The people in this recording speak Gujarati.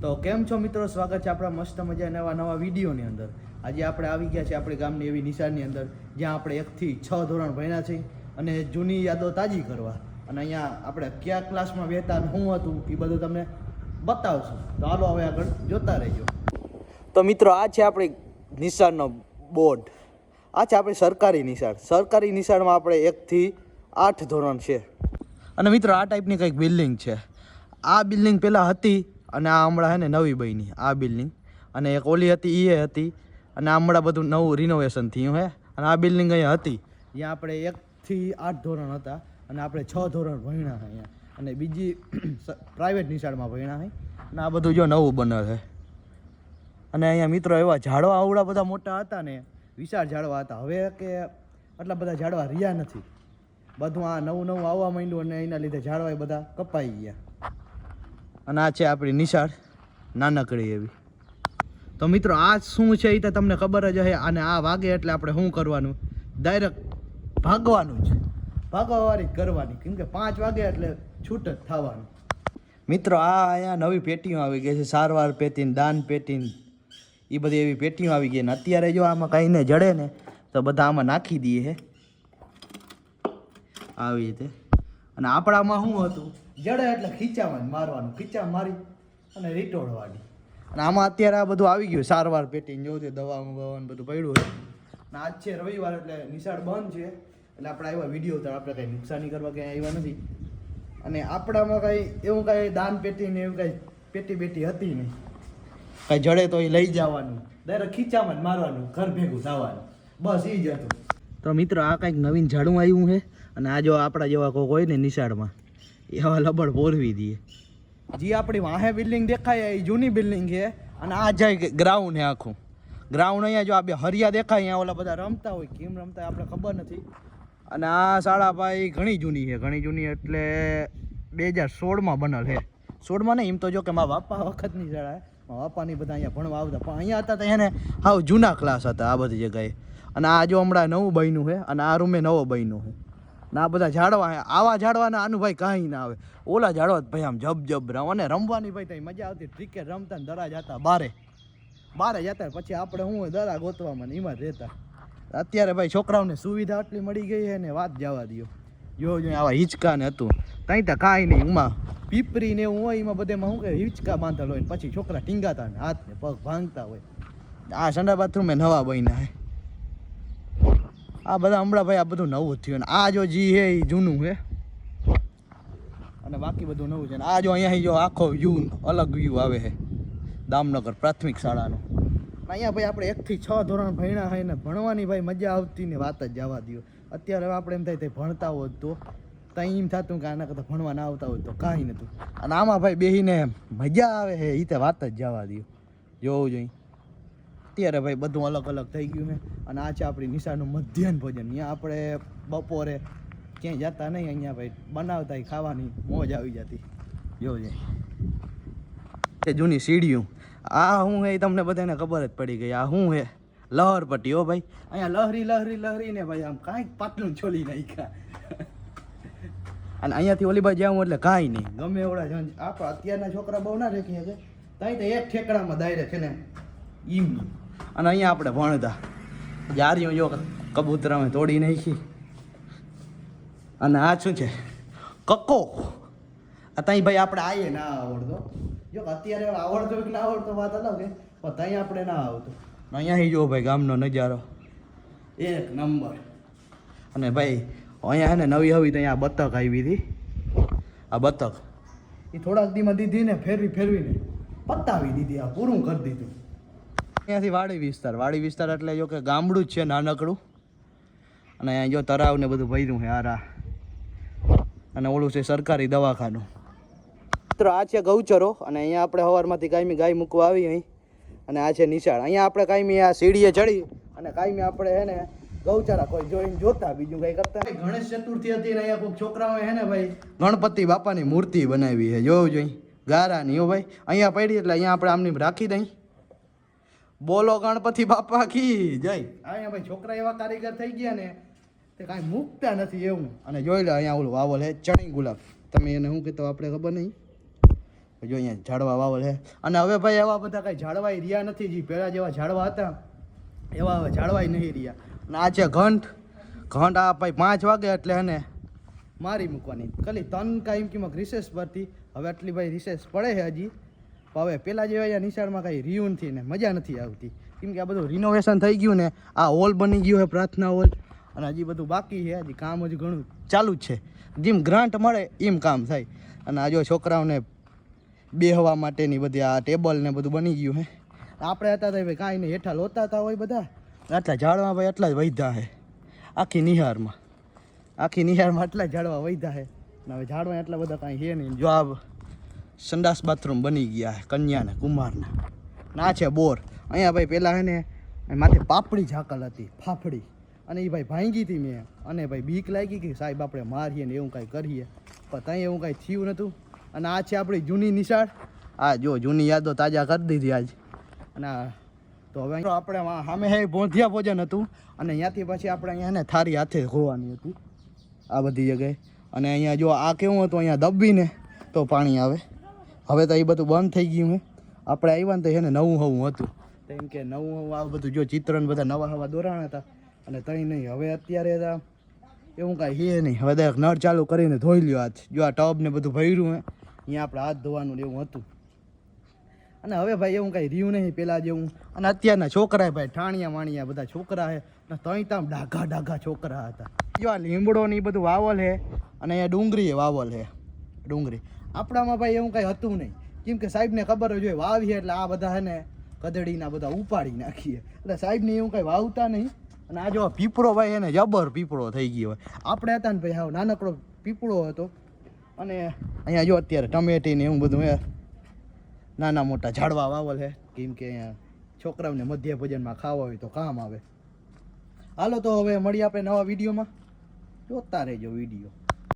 તો કેમ છો મિત્રો, સ્વાગત છે આપણા મસ્ત મજા નવા વિડીયોની અંદર. આજે આપણે આવી ગયા છે આપણી ગામની એવી નિશાળની અંદર જ્યાં આપણે 1 થી 6 ધોરણ ભણ્યા છે અને જૂની યાદો તાજી કરવા. અને અહીંયા આપણે કયા ક્લાસમાં બેઠા અને શું હતું એ બધું તમને બતાવશું. તો હાલો હવે આગળ જોતા રહેજો. તો મિત્રો આ છે આપણી નિશાળનો બોર્ડ. આ છે આપણી સરકારી નિશાળ. સરકારી નિશાળમાં આપણે 1 થી 8 ધોરણ છે. અને મિત્રો આ ટાઈપની કંઈક બિલ્ડિંગ છે. આ બિલ્ડિંગ પહેલાં હતી અને આ હમણાં છે ને નવી બની આ બિલ્ડિંગ. અને એક ઓલી હતી એ હતી અને આ હમણાં બધું નવું રિનોવેશન થયું હે. અને આ બિલ્ડિંગ અહીંયા હતી જ્યાં આપણે 1 થી 8 ધોરણ હતા અને આપણે 6 ધોરણ ભણ્યા અહીંયા. અને બીજી પ્રાઇવેટ નિશાળમાં ભણ્યા છે. અને આ બધું જો નવું બને છે. અને અહીંયા મિત્રો એવા ઝાડવા આવડા બધા મોટા હતા ને, વિશાળ ઝાડવા હતા. હવે કે આટલા બધા ઝાડવા રહ્યા નથી. બધું આ નવું આવવા માંડ્યું અને એના લીધે ઝાડવા એ બધા કપાઈ ગયા. અને આ છે આપણી નિશાળ નાનકડી એવી. તો મિત્રો આ શું છે એ તો તમને ખબર જ હશે. અને આ વાગે એટલે આપણે શું કરવાનું, ડાયરેક્ટ ભાગવાનું જ, ભાગવાવાળી જ કરવાની. કેમ કે 5 વાગે એટલે છૂટ જ થવાનું. મિત્રો આ અહીંયા નવી પેટીઓ આવી ગઈ છે, સારવાર પેટી, દાન પેટી, એ બધી એવી પેટીઓ આવી ગઈ. ને અત્યારે જો આમાં કંઈને જડે ને તો બધા આમાં નાખી દઈએ હે આવી રીતે. અને આપણામાં શું હતું, જડે એટલે ખીચામાં મારવાનું, ખીચા મારી અને રીટોડવાની. અને આમાં અત્યારે આ બધું આવી ગયું, સારવાર પેટી જોયું, દવાનું બધું પડ્યું હોય. અને આજ છે રવિવાર એટલે નિશાળ બંધ છે. એટલે આપણે આવ્યા વિડીયો તો આપણે કંઈ નુકસાની કરવા ક્યાંય આવ્યા નથી. અને આપણામાં કાંઈ એવું કાંઈ દાન પેટી ને એવું કાંઈ પેટી હતી નહીં. કાંઈ જડે તો એ લઈ જવાનું, ડાયરેક્ટ ખીચામાં જ મારવાનું, ઘર ભેગું થવાનું, બસ એ જ હતું. તો મિત્રો આ કંઈક નવીન ઝાડું આવ્યું છે. અને આ જો આપણા જેવા કોઈ હોય ને નિશાળમાં એવા લબડ પોરવી દઈએ. જે આપણી વાહે બિલ્ડિંગ દેખાય એ જૂની બિલ્ડિંગ છે. અને આ જાય ગ્રાઉન્ડ છે આખું. ગ્રાઉન્ડ અહીંયા જો આ બે હરિયા દેખાય, અહીંયા ઓલા બધા રમતા હોય, કેમ રમતા હોય આપણે ખબર નથી. અને આ શાળા ભાઈ ઘણી જૂની છે, ઘણી જૂની એટલે 2016માં બનેલ છે. 16માં નહીં, એમ તો જો કે મારા બાપા વખતની શાળા, મારા બાપાની બધા અહીંયા ભણવા આવતા. પણ અહીંયા હતા તો એને હાવ જૂના ક્લાસ હતા આ બધી જગ્યાએ. અને આ જો હમણાં નવું બન્યું છે અને આ રૂમે નવો બન્યો છે. ને આ બધા ઝાડવા છે. આવા ઝાડવાના આનું ભાઈ કાંઈ ના આવે. ઓલા ઝાડવા ભાઈ આમ જબ રમ. અને રમવાની ભાઈ ત્યાં મજા આવતી. ક્રિકેટ રમતા ને દરા જતા બારે જતા. પછી આપણે શું દરા ગોતવામાં ને એમાં જ રહેતા. અત્યારે ભાઈ છોકરાઓને સુવિધા આટલી મળી ગઈ છે ને વાત જવા દો. જો આવા હિંચકા ને હતું કંઈ તો કાંઈ નહીં. એમાં પીપરી ને એવું હોય, એમાં બધેમાં શું કહે હિંચકા બાંધેલ હોય ને પછી છોકરા ટીંગાતા ને હાથ ને પગ ભાંગતા હોય. આ સંડા બાથરૂમ એ નવા બન્યા છે. આ બધા હમણાં ભાઈ આ બધું નવું જ થયું. ને આ જો જી હે એ જૂનું છે અને બાકી બધું નવું છે. ને આ જો અહીંયા જો આખો વ્યૂ, અલગ વ્યૂ આવે છે દામનગર પ્રાથમિક શાળાનો. અહીંયા ભાઈ આપણે 1 થી 6 ધોરણ ભણ્યા હોય ને ભણવાની ભાઈ મજા આવતી ને વાત જ જવા દો. અત્યારે હવે આપણે એમ થાય તે ભણતા હોત તો ત્યાં એમ થતું કે આના કરતાં ભણવા ના આવતા હોય તો કાંઈ નહોતું. અને આમાં ભાઈ બેસીને મજા આવે છે એ તો વાત જ જવા દો. જોવું જોઈએ. અત્યારે ભાઈ બધું અલગ થઈ ગયું છે. અને આ છે આપણી નિશાળનું મધ્યાહન ભોજન. અહીંયા આપણે બપોરે ક્યાંય જતા નહીં, અહીંયા ભાઈ બનાવતા ખાવાની મોજ આવી જતી. જોજે તે જૂની સીડીયું. આ શું છે એ તમને બધાને ખબર જ પડી ગઈ. આ શું છે, લહરપટ્ટી. હો ભાઈ અહીંયા લહરીને ભાઈ આમ કાંઈક પાટલું છોલી નાખ્યા. અને અહીંયાથી ઓલી બાજુ જાઉં એટલે કાંઈ નહીં, ગમે એવડા જણ. આપણા અત્યારના છોકરા બહુ ના રેખીએ છે, ત્યાં તો એક ઠેકડામાં દાયરે છે ને એમ. અને અહીંયા આપણે ભણતા જારીઓ જો કબૂતરામાં તોડી નાખી. અને આ શું છે, કક્કો. આ ત્યાં ભાઈ આપણે આવીએ ના આવડતો. જો અત્યારે આવડતો કે ના આવડતો વાત અલગ છે, પણ ત્યાં આપણે ના આવતો. અહીંયા જો ભાઈ ગામનો નજારો 1 નંબર. અને ભાઈ અહીંયા છે ને નવી તો અહીંયા બતક આવી હતી. આ બતક એ થોડાક દીમાં દીધી ને ફેરવીને પતાવી દીધી, આ પૂરું કરી દીધું. અહીંયાથી વાડી વિસ્તાર એટલે જો કે ગામડું જ છે નાનકડું. અને અહીંયા જો તળાવ ને બધું ભર્યું છે આરા. અને ઓલું છે સરકારી દવાખાનું. મિત્રો આ છે ગૌચરો. અને અહીંયા આપણે સવારમાંથી કાયમી ગાય મૂકવા આવી અહીં. અને આ છે નિશાળ. અહીંયા આપણે કાયમી આ સીડીએ ચડી અને કાયમી આપણે હે ને ગૌચારા કોઈ જોઈને જોતા, બીજું કંઈ કરતા. ગણેશ ચતુર્થી હતી ને અહીંયા કોઈક છોકરાઓએ હે ને ભાઈ ગણપતિ બાપાની મૂર્તિ બનાવી છે. જોવું જોઈએ ગારાની. હો ભાઈ અહીંયા પડી એટલે અહીંયા આપણે આમની રાખી દઈ. બોલો ગણપતિ બાપા કી જય. અહીંયા ભાઈ છોકરા એવા કારીગર થઈ ગયા ને તે કાંઈ મૂકતા નથી એવું. અને જોઈ લે અહીંયા ઓલું વાવલ હે ચણી ગુલાબ. તમે એને શું કહેતો આપણે ખબર નહીં. જો અહીંયા ઝાડવા વાવલ છે અને હવે ભાઈ એવા બધા કાંઈ ઝાડવાય રહ્યા નથી જે પહેલાં જેવા ઝાડવા હતા એવા હવે ઝાડવાય નહીં રહ્યા. અને આ છે ઘંટ આ ભાઈ 5 વાગે એટલે એને મારી મૂકવાની ખાલી 3 કાંઈ કિંમત રિસેસ પરથી હવે આટલી ભાઈ રિસેસ પડે છે હજી. હવે પહેલાં જેવા અહીંયા નિશાળમાં કાંઈ રહ્યું નથી ને મજા નથી આવતી કેમ કે આ બધું રિનોવેશન થઈ ગયું ને આ હોલ બની ગયો છે પ્રાર્થના હોલ અને હજી બધું બાકી છે હજી કામ હજી ઘણું ચાલુ જ છે. જેમ ગ્રાન્ટ મળે એમ કામ થાય. અને આ જો છોકરાઓને બેહવા માટેની બધી આ ટેબલ ને બધું બની ગયું હે. આપણે હતા તો ભાઈ કાંઈ નહીં હેઠા લોતા હતા હોય બધા આટલા ઝાડવા ભાઈ એટલા જ વધ્યા છે આખી નિહારમાં એટલા ઝાડવા વધ્યા છે. અને હવે ઝાડવા એટલા બધા કાંઈ છે નહીં. જો આ સંડાસ બાથરૂમ બની ગયા છે કન્યાને કુમારના. ના છે બોર અહીંયા ભાઈ પહેલાં હે ને માથે પાપડી ઝાકલ હતી ફાફડી અને એ ભાઈ ભાંગી હતી મેં અને ભાઈ બીક લાગી કે સાહેબ આપણે મારીએ ને એવું કાંઈ કરીએ પણ ત્યાં એવું કાંઈ થયું નહોતું. અને આ છે આપણી જૂની નિશાળ. આ જો જૂની યાદો તાજા કરી દીધી આજ. અને તો હવે આપણે સામે હે ભોંધિયા ભોજન હતું અને અહીંયાથી પછી આપણે અહીંયા ને થારી હાથે ધોવાની હતી આ બધી જગ્યાએ. અને અહીંયા જો આ કેવું હતું અહીંયા દબીને તો પાણી આવે. હવે તો એ બધું બંધ થઈ ગયું હે. આપણે આવ્યા ને તો એને નવું હતું એમ કે નવું આ બધું જો ચિત્રને બધા નવા દોરાણા હતા અને કંઈ નહીં. હવે અત્યારે એવું કાંઈ છે નહીં. હવે દરેક નળ ચાલુ કરીને ધોઈ લ્યો હાથ. જો આ ટબ ને બધું ભર્યું હે અહીંયા આપણે હાથ ધોવાનું એવું હતું. અને હવે ભાઈ એવું કાંઈ રહ્યું નહીં પહેલાં જેવું. અને અત્યારના છોકરા ભાઈ ઠાણિયા માણિયા બધા છોકરા છે ને તઈ તામ ડાઘા છોકરા હતા. જો આ લીમડો ને એ બધું વાવલ છે અને અહીંયા ડુંગળી વાવલ છે ડુંગળી. આપણામાં ભાઈ એવું કાંઈ હતું નહીં કેમ કે સાહેબને ખબર જ હોય વાવીએ એટલે આ બધા છે ને કદડીના બધા ઉપાડી નાખીએ એટલે સાહેબને એવું કાંઈ વાવતા નહીં. અને આ જો પીપળો ભાઈ એને જબર પીપળો થઈ ગયો હોય. આપણે હતા ને ભાઈ હાવ નાનકડો પીપળો હતો. અને અહીંયા જો અત્યારે ટમેટી ને એવું બધું હે નાના મોટા ઝાડવા વાવલ છે કેમ કે અહીંયા છોકરાઓને મધ્ય ભોજનમાં ખાવા હોય તો કામ આવે. હાલો તો હવે મળીએ આપણે નવા વિડીયોમાં. જોતા રહેજો વિડીયો.